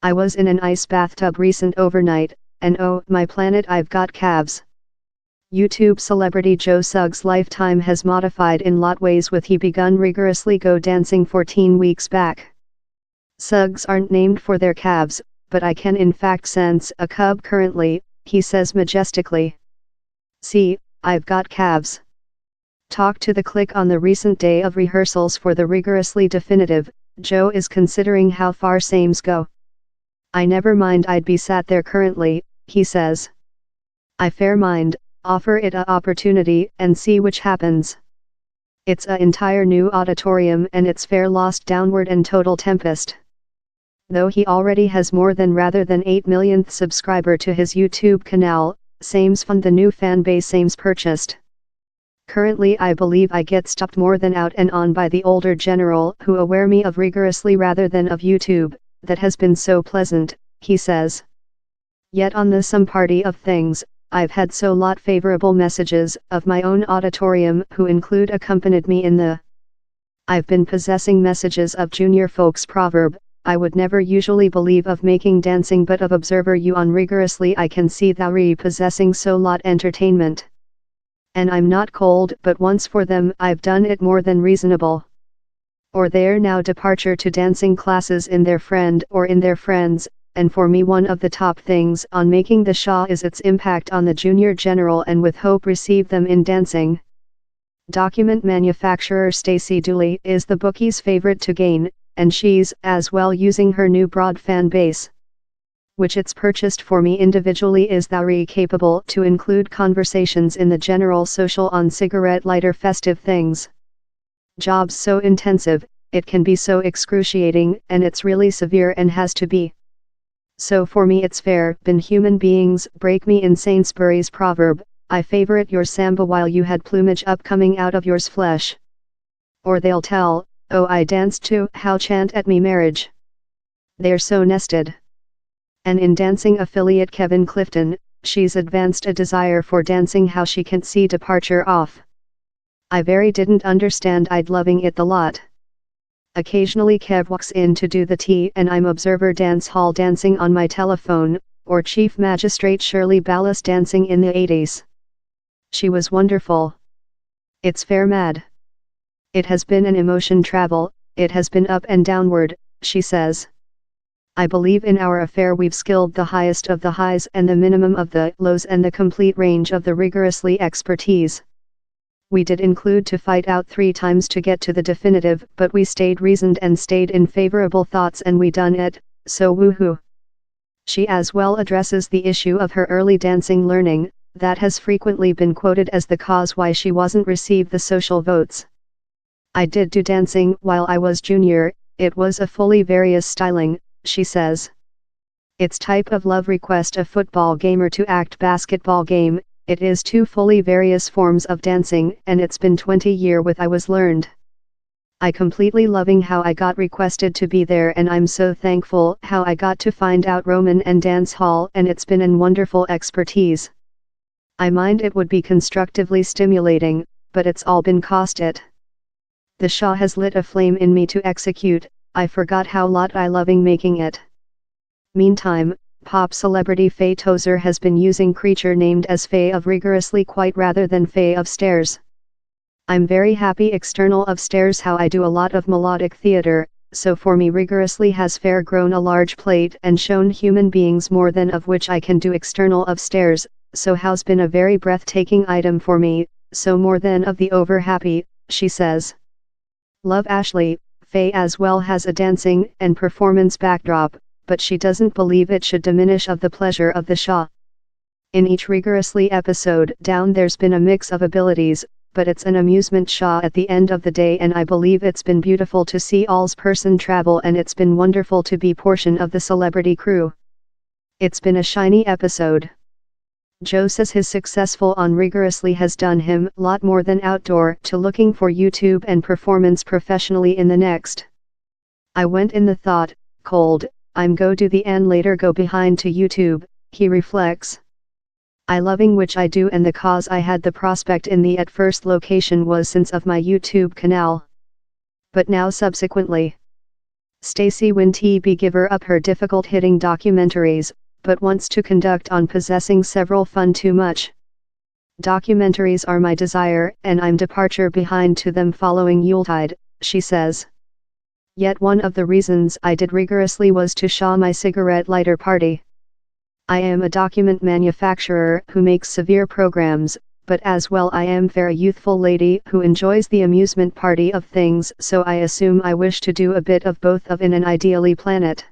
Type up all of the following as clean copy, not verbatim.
I was in an ice bathtub recent overnight, and oh my planet, I've got calves. YouTube celebrity Joe Suggs' lifetime has modified in lot ways with he begun rigorously go dancing 14 weeks back. Suggs aren't named for their calves, but I can in fact sense a cub currently, he says majestically. See, I've got calves. Talk to the Click on the recent day of rehearsals for the rigorously definitive. Joe is considering how far sames go. I never mind I'd be sat there currently, he says. I fair mind, offer it a opportunity and see which happens. It's a entire new auditorium and it's fair lost downward and total tempest. Though he already has more than rather than 8 millionth subscriber to his YouTube canal, sames fund the new fan base sames purchased. Currently I believe I get stopped more than out and on by the older general who aware me of rigorously rather than of YouTube. That has been so pleasant, he says. Yet on the some party of things, I've had so lot favorable messages of my own auditorium who include accompanied me in the. I've been possessing messages of junior folks proverb, I would never usually believe of making dancing but of observer you on rigorously I can see thou possessing so lot entertainment. And I'm not cold but once for them I've done it more than reasonable. Or their now departure to dancing classes in their friend or in their friends, and for me one of the top things on making the Shaw is its impact on the junior general and with hope receive them in dancing. Document manufacturer Stacey Dooley is the bookie's favorite to gain, and she's as well using her new broad fan base. Which it's purchased for me individually is thou capable to include conversations in the general social on cigarette lighter festive things. Jobs so intensive, it can be so excruciating and it's really severe and has to be. So for me it's fair, been human beings break me in Sainsbury's proverb, I favorite your samba while you had plumage up coming out of yours flesh. Or they'll tell, oh I danced to how chant at me marriage. They're so nested. And in dancing affiliate Kevin Clifton, she's advanced a desire for dancing how she can't see departure off. I very didn't understand I'd loving it the lot. Occasionally Kev walks in to do the tea and I'm observer dance hall dancing on my telephone, or Chief Magistrate Shirley Ballas dancing in the 80s. She was wonderful. It's fair mad. It has been an emotion travel, it has been up and downward, she says. I believe in our affair we've skilled the highest of the highs and the minimum of the lows and the complete range of the rigorously expertise. We did include to fight out 3 times to get to the definitive but we stayed reasoned and stayed in favorable thoughts and we done it, so woohoo. She as well addresses the issue of her early dancing learning, that has frequently been quoted as the cause why she wasn't received the social votes. I did do dancing while I was junior, it was a fully various styling, she says. It's type of love request a football gamer to act basketball game. It is 2 fully various forms of dancing and it's been 20 year with I was learned. I completely loving how I got requested to be there and I'm so thankful how I got to find out Roman and dance hall and it's been an wonderful expertise. I mind it would be constructively stimulating, but it's all been cost it. The Shaw has lit a flame in me to execute, I forgot how lot I loving making it. Meantime, pop celebrity Faye Tozer has been using creature named as Faye of rigorously quite rather than Faye of stairs. I'm very happy external of stairs how I do a lot of melodic theater, so for me rigorously has fair grown a large plate and shown human beings more than of which I can do external of stairs, so how's been a very breathtaking item for me, so more than of the over happy, she says. Love Ashley, Faye as well has a dancing and performance backdrop, but she doesn't believe it should diminish of the pleasure of the Shaw. In each rigorously episode down there's been a mix of abilities, but it's an amusement Shaw at the end of the day and I believe it's been beautiful to see all's person travel and it's been wonderful to be portion of the celebrity crew. It's been a shiny episode. Joe says his successful on rigorously has done him lot more than outdoor to looking for YouTube and performance professionally in the next. I went in the thought, cold, I'm go do the and later go behind to YouTube, he reflects. I loving which I do and the cause I had the prospect in the at first location was since of my YouTube canal. But now subsequently. Stacey Winty be giver up her difficult-hitting documentaries, but wants to conduct on possessing several fun too much. Documentaries are my desire, and I'm departure behind to them following Yuletide, she says. Yet one of the reasons I did rigorously was to show my cigarette lighter party. I am a document manufacturer who makes severe programs, but as well I am very youthful lady who enjoys the amusement party of things, so I assume I wish to do a bit of both of in an ideally planet.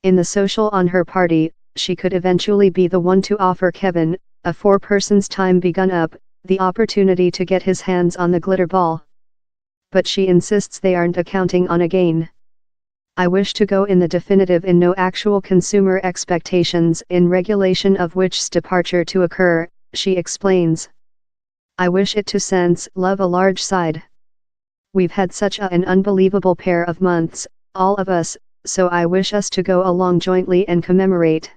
In the social on her party, she could eventually be the one to offer Kevin, a 4-person's time begun up, the opportunity to get his hands on the glitter ball. But she insists they aren't accounting on a gain. I wish to go in the definitive in no actual consumer expectations in regulation of which's departure to occur, she explains. I wish it to sense love a large side. We've had such an unbelievable pair of months, all of us, so I wish us to go along jointly and commemorate.